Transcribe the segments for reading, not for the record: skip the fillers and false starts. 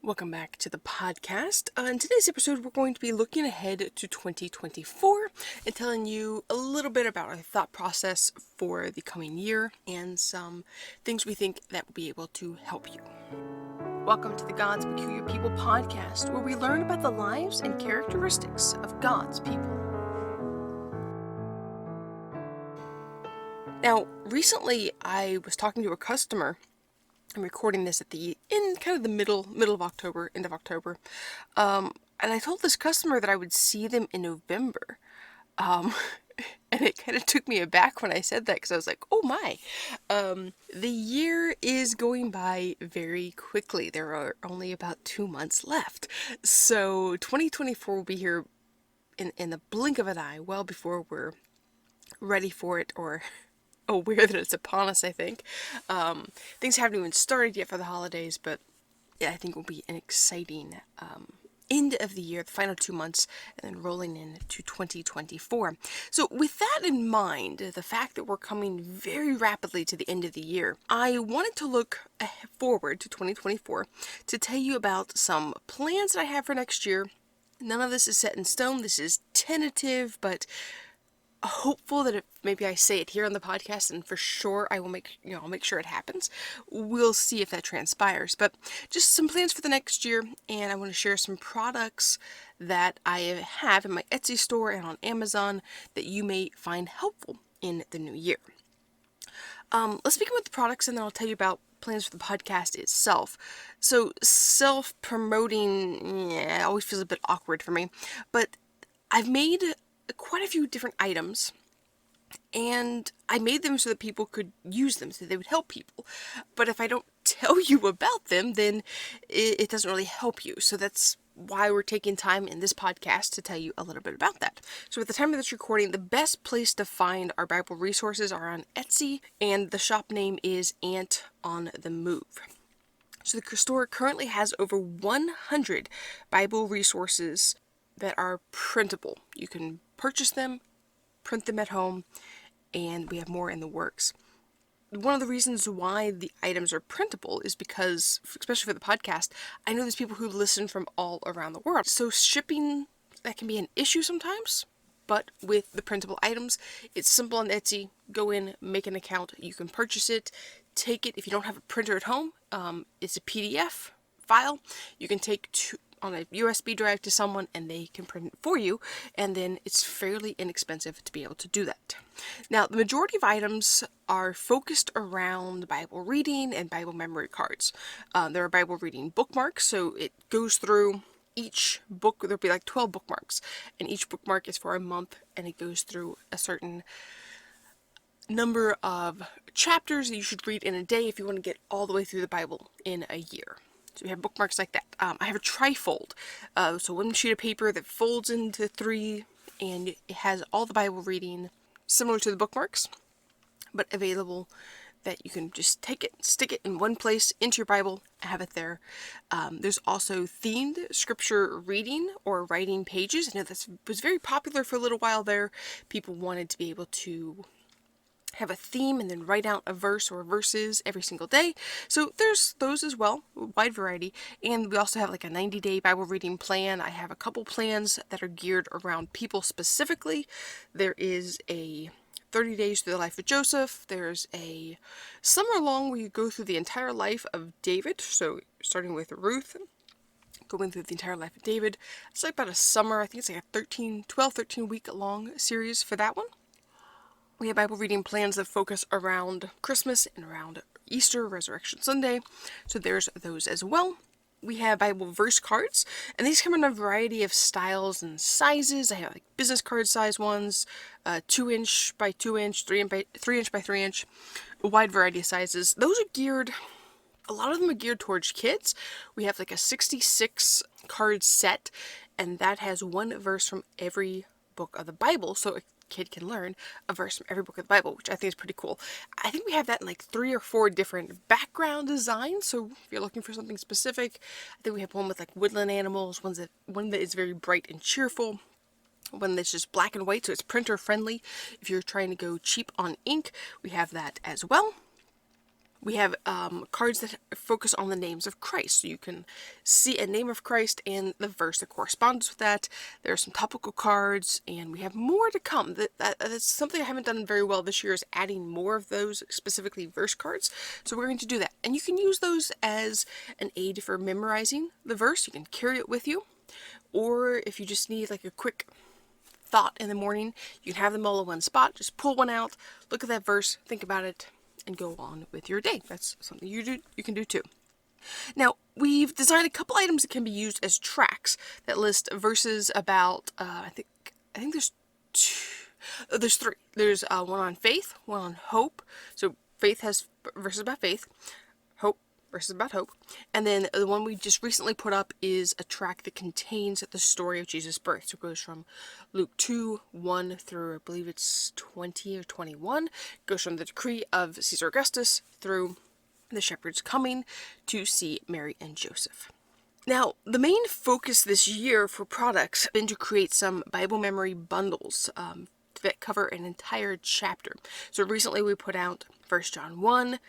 Welcome back to the podcast. In today's episode, we're going to be looking ahead to 2024 and telling you a little bit about our thought process for the coming year and some things we think that will be able to help you. Welcome to the God's Peculiar People podcast, where we learn about the lives and characteristics of God's people. Now, recently I was talking to a customer. I'm recording this in kind of the middle of October, end of October. And I told this customer that I would see them in November. And it kind of took me aback when I said that, because I was like, oh my. The year is going by very quickly. There are only about 2 months left. So 2024 will be here in the blink of an eye, well before we're ready for it or aware that it's upon us, I think. Things haven't even started yet for the holidays, but yeah, I think it will be an exciting end of the year, the final 2 months, and then rolling into 2024. So with that in mind, the fact that we're coming very rapidly to the end of the year, I wanted to look forward to 2024 to tell you about some plans that I have for next year. None of this is set in stone. This is tentative, but hopeful that if maybe I say it here on the podcast, and for sure I will I'll make sure it happens. We'll see if that transpires, but just some plans for the next year, and I want to share some products that I have in my Etsy store and on Amazon that you may find helpful in the new year. Let's begin with the products, and then I'll tell you about plans for the podcast itself. So self-promoting, always feels a bit awkward for me, but I've made quite a few different items, and I made them so that people could use them, so they would help people. But if I don't tell you about them, then it doesn't really help you. So that's why we're taking time in this podcast to tell you a little bit about that. So at the time of this recording, the best place to find our Bible resources are on Etsy, and the shop name is Ant on the Move. So the store currently has over 100 Bible resources that are printable. You can purchase them, print them at home, and we have more in the works. One of the reasons why the items are printable is because, especially for the podcast, I know there's people who listen from all around the world. So shipping, that can be an issue sometimes, but with the printable items, it's simple on Etsy. Go in, make an account, you can purchase it, take it. If you don't have a printer at home, it's a PDF file. You can take on a USB drive to someone, and they can print it for you, and then it's fairly inexpensive to be able to do that. Now, the majority of items are focused around Bible reading and Bible memory cards. There are Bible reading bookmarks, so it goes through each book. There'll be like 12 bookmarks, and each bookmark is for a month, and it goes through a certain number of chapters that you should read in a day if you want to get all the way through the Bible in a year. So we have bookmarks like that. I have a trifold, so one sheet of paper that folds into 3, and it has all the Bible reading similar to the bookmarks, but available that you can just take it, stick it in one place into your Bible, have it there. There's also themed scripture reading or writing pages. I know that was very popular for a little while there. People wanted to be able to have a theme and then write out a verse or verses every single day. So there's those as well, a wide variety. And we also have like a 90-day Bible reading plan. I have a couple plans that are geared around people specifically. There is a 30 days through the life of Joseph. There's a summer long where you go through the entire life of David. So starting with Ruth, going through the entire life of David. It's like about a summer, I think it's like a 13 week long series for that one. We have Bible reading plans that focus around Christmas and around Easter, Resurrection Sunday. So there's those as well. We have Bible verse cards, and these come in a variety of styles and sizes. I have like business card size ones, 2 inch by 2 inch, 3 inch by 3 inch, a wide variety of sizes. Those are geared, a lot of them are geared towards kids. We have like a 66 card set, and that has one verse from every book of the Bible. So a kid can learn a verse from every book of the Bible, which I think is pretty cool. I think we have that in like 3 or 4 different background designs. So if you're looking for something specific, I think we have one with like woodland animals, one that is very bright and cheerful, one that's just black and white, so it's printer friendly. If you're trying to go cheap on ink, we have that as well. We have cards that focus on the names of Christ. So you can see a name of Christ and the verse that corresponds with that. There are some topical cards, and we have more to come. That's something I haven't done very well this year, is adding more of those, specifically verse cards. So we're going to do that. And you can use those as an aid for memorizing the verse. You can carry it with you. Or if you just need like a quick thought in the morning, you can have them all in one spot. Just pull one out, look at that verse, think about it, and go on with your day. That's something you can do too. Now, we've designed a couple items that can be used as tracks that list verses about, I think there's there's three. There's one on faith, one on hope. So faith has verses about faith, hope verses about hope, and then the one we just recently put up is a track that contains the story of Jesus' birth. So it goes from Luke 2:1 through, I believe it's 20 or 21. It goes from the decree of Caesar Augustus through the shepherds coming to see Mary and Joseph. Now, the main focus this year for products has been to create some Bible memory bundles that cover an entire chapter. So recently we put out 1 John 1,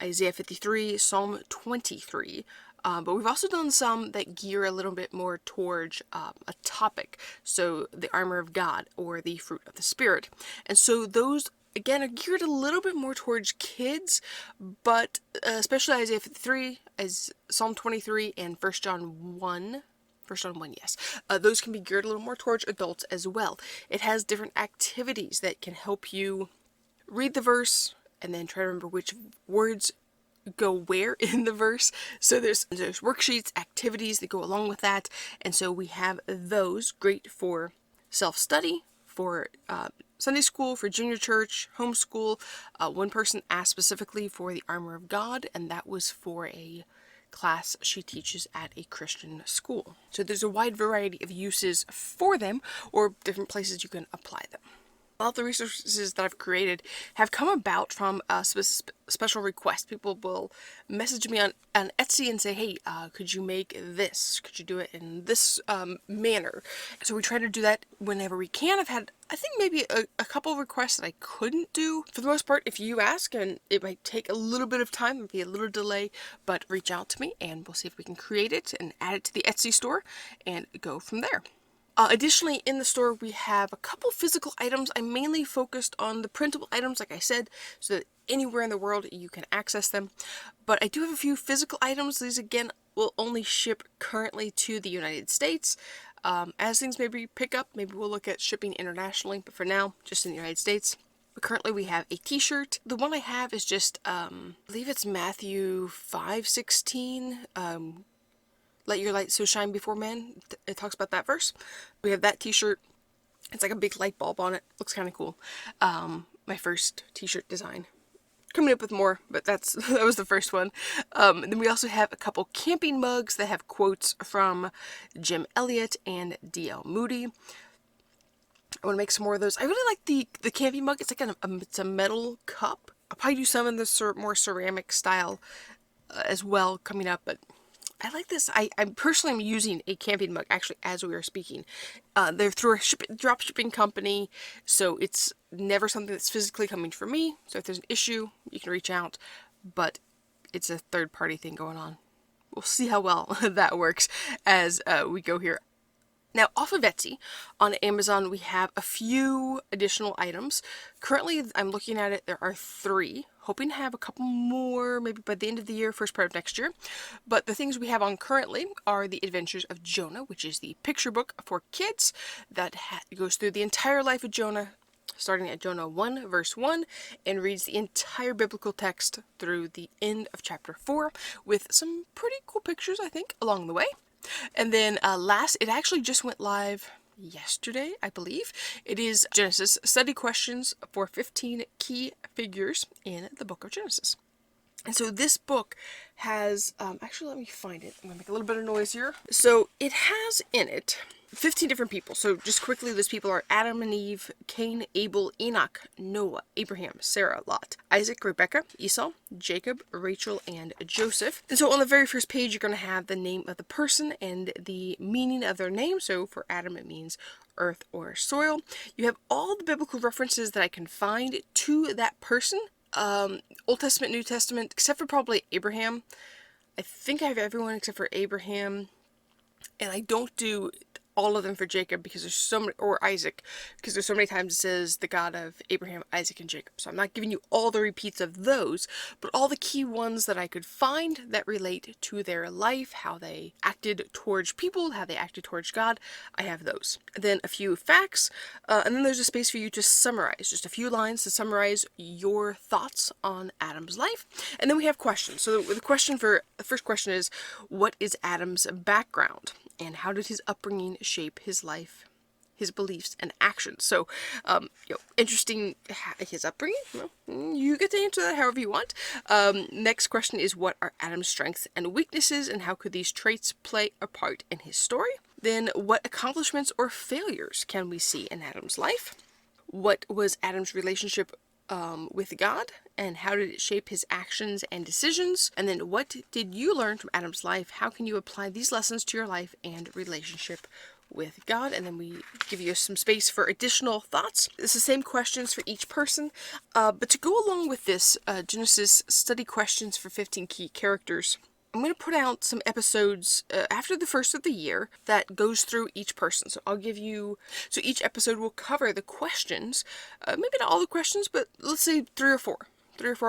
Isaiah 53, Psalm 23, but we've also done some that gear a little bit more towards a topic, so the armor of God or the fruit of the Spirit. And so those, again, are geared a little bit more towards kids, but especially Isaiah 53, as Psalm 23, and 1 John 1. 1 John 1, yes. Those can be geared a little more towards adults as well. It has different activities that can help you read the verse and then try to remember which words go where in the verse. So there's worksheets, activities that go along with that. And so we have those, great for self-study, for Sunday school, for junior church, homeschool. One person asked specifically for the armor of God, and that was for a class she teaches at a Christian school. So there's a wide variety of uses for them, or different places you can apply them. All the resources that I've created have come about from a special request. People will message me on Etsy and say, hey, could you make this? Could you do it in this manner? So we try to do that whenever we can. I've had, I think, maybe a couple of requests that I couldn't do. For the most part, if you ask, and it might take a little bit of time, it'll be a little delay, but reach out to me and we'll see if we can create it and add it to the Etsy store and go from there. Additionally, in the store, we have a couple physical items. I'm mainly focused on the printable items, like I said, so that anywhere in the world you can access them. But I do have a few physical items. These, again, will only ship currently to the United States. As things maybe pick up, maybe we'll look at shipping internationally, but for now, just in the United States. But currently, we have a t-shirt. The one I have is just, I believe it's Matthew 5:16. Let your light so shine before men. It talks about that verse. We have that t-shirt. It's like a big light bulb on it. Looks kind of cool. My first t-shirt design. Coming up with more, but that was the first one. And then we also have a couple camping mugs that have quotes from Jim Elliot and D.L. Moody. I want to make some more of those. I really like the camping mug. It's like it's a metal cup. I'll probably do some in the more ceramic style as well coming up, but I like this. I personally am using a camping mug actually as we are speaking. They're through a drop shipping company, so it's never something that's physically coming from me. So if there's an issue, you can reach out, but it's a third party thing going on. We'll see how well that works as we go here. Now, off of Etsy, on Amazon, we have a few additional items. Currently, I'm looking at it, there are 3. Hoping to have a couple more, maybe by the end of the year, first part of next year. But the things we have on currently are The Adventures of Jonah, which is the picture book for kids that goes through the entire life of Jonah, starting at Jonah 1, verse 1, and reads the entire biblical text through the end of chapter 4, with some pretty cool pictures, I think, along the way. And then last, it actually just went live yesterday, I believe. It is Genesis Study Questions for 15 key figures in the book of Genesis. And so this book has, actually let me find it. I'm going to make a little bit of noise here. So it has in it 15 different people. So just quickly, those people are Adam and Eve, Cain, Abel, Enoch, Noah, Abraham, Sarah, Lot, Isaac, Rebecca, Esau, Jacob, Rachel, and Joseph. And so on the very first page, you're going to have the name of the person and the meaning of their name. So for Adam, it means earth or soil. You have all the biblical references that I can find to that person Old Testament, New Testament, except for probably Abraham. I think I have everyone except for Abraham, and I don't do all of them for Jacob because there's so many, or Isaac, because there's so many times it says the God of Abraham, Isaac, and Jacob. So I'm not giving you all the repeats of those, but all the key ones that I could find that relate to their life, how they acted towards people, how they acted towards God. I have those. And then a few facts, and then there's a space for you to summarize, just a few lines to summarize your thoughts on Adam's life. And then we have questions. So the first question is, what is Adam's background? And how did his upbringing shape his life, his beliefs, and actions? So, interesting, his upbringing. Well, you get to answer that however you want. Next question is, what are Adam's strengths and weaknesses, and how could these traits play a part in his story? Then, what accomplishments or failures can we see in Adam's life? What was Adam's relationship with God, and how did it shape his actions and decisions? And then what did you learn from Adam's life? How can you apply these lessons to your life and relationship with God? And then we give you some space for additional thoughts. It's the same questions for each person, but to go along with this Genesis study questions for 15 key characters, I'm going to put out some episodes after the first of the year that goes through each person. So so each episode will cover the questions, maybe not all the questions, but let's say 3 or 4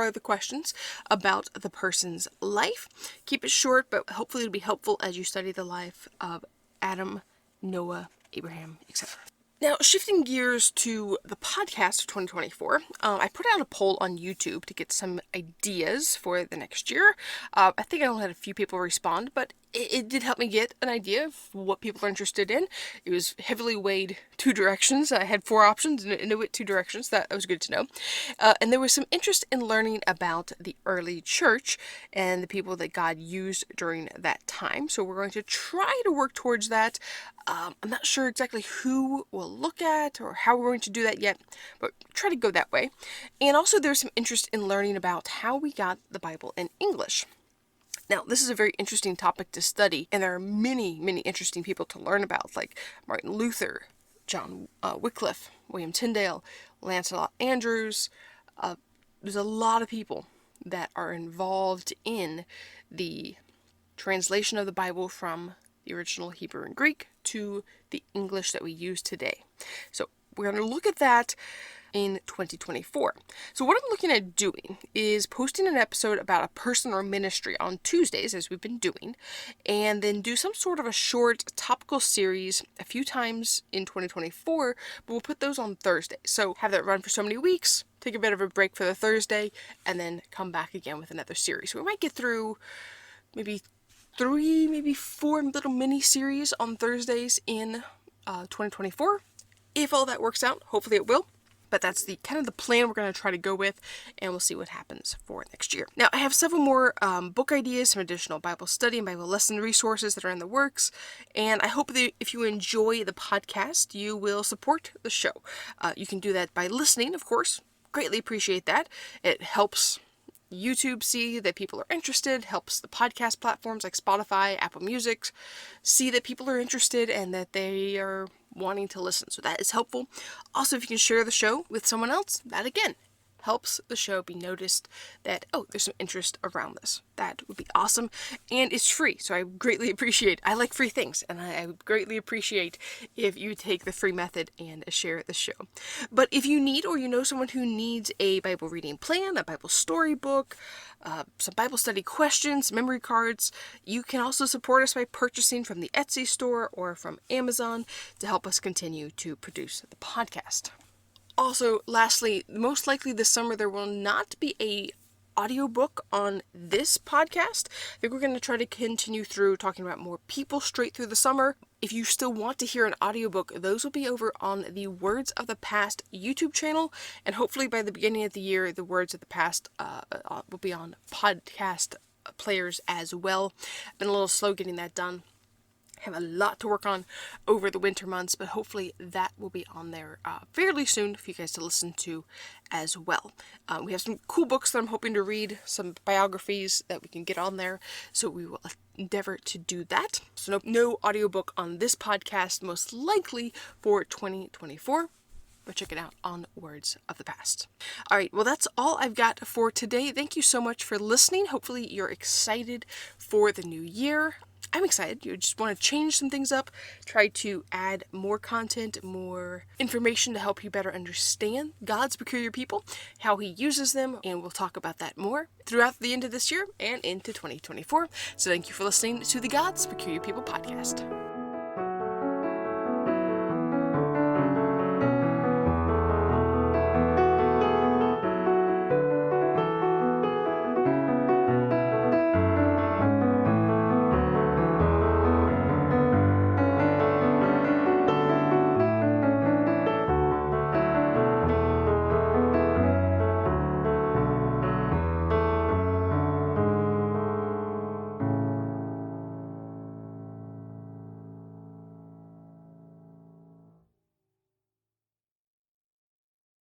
of the questions about the person's life. Keep it short, but hopefully it'll be helpful as you study the life of Adam, Noah, Abraham, etc. Now, shifting gears to the podcast of 2024, I put out a poll on YouTube to get some ideas for the next year. I think I only had a few people respond, but it did help me get an idea of what people are interested in. It was heavily weighed 2 directions. I had 4 options and it went 2 directions. That was good to know. And there was some interest in learning about the early church and the people that God used during that time. So we're going to try to work towards that. I'm not sure exactly who we'll look at or how we're going to do that yet, but try to go that way. And also there's some interest in learning about how we got the Bible in English. Now, this is a very interesting topic to study, and there are many, many interesting people to learn about, like Martin Luther, John Wycliffe, William Tyndale, Lancelot Andrewes. There's a lot of people that are involved in the translation of the Bible from the original Hebrew and Greek to the English that we use today. So we're going to look at that in 2024. So what I'm looking at doing is posting an episode about a person or ministry on Tuesdays, as we've been doing, and then do some sort of a short topical series a few times in 2024, but we'll put those on Thursday. So have that run for so many weeks, take a bit of a break for the Thursday, and then come back again with another series. So we might get through maybe 3, maybe 4 little mini series on Thursdays in 2024. If all that works out, hopefully it will. But that's the kind of the plan we're going to try to go with, and we'll see what happens for next year. Now, I have several more book ideas, some additional Bible study and Bible lesson resources that are in the works, and I hope that if you enjoy the podcast, you will support the show. You can do that by listening, of course. Greatly appreciate that. It helps YouTube see that people are interested, helps the podcast platforms like Spotify, Apple Music see that people are interested and that they are wanting to listen. So that is helpful. Also, if you can share the show with someone else, that again helps the show be noticed that, oh, there's some interest around this. That would be awesome. And it's free, so I greatly appreciate, I like free things, and I would greatly appreciate if you take the free method and share the show. But if you need, or you know someone who needs a Bible reading plan, a Bible storybook, some Bible study questions, memory cards, you can also support us by purchasing from the Etsy store or from Amazon to help us continue to produce the podcast. Also, lastly, most likely this summer there will not be a audiobook on this podcast. I think we're going to try to continue through talking about more people straight through the summer. If you still want to hear an audiobook, those will be over on the Words of the Past YouTube channel, and hopefully by the beginning of the year, the Words of the Past will be on podcast players as well. I've been a little slow getting that done. Have a lot to work on over the winter months, but hopefully that will be on there fairly soon for you guys to listen to as well. We have some cool books that I'm hoping to read, some biographies that we can get on there, so we will endeavor to do that. So no audiobook on this podcast, most likely for 2024. Go check it out on Words of the Past. All right, well, that's all I've got for today. Thank you so much for listening. Hopefully you're excited for the new year. I'm excited. You just want to change some things up, try to add more content, more information to help you better understand God's peculiar people, how he uses them, and we'll talk about that more throughout the end of this year and into 2024. So thank you for listening to the God's Peculiar People podcast.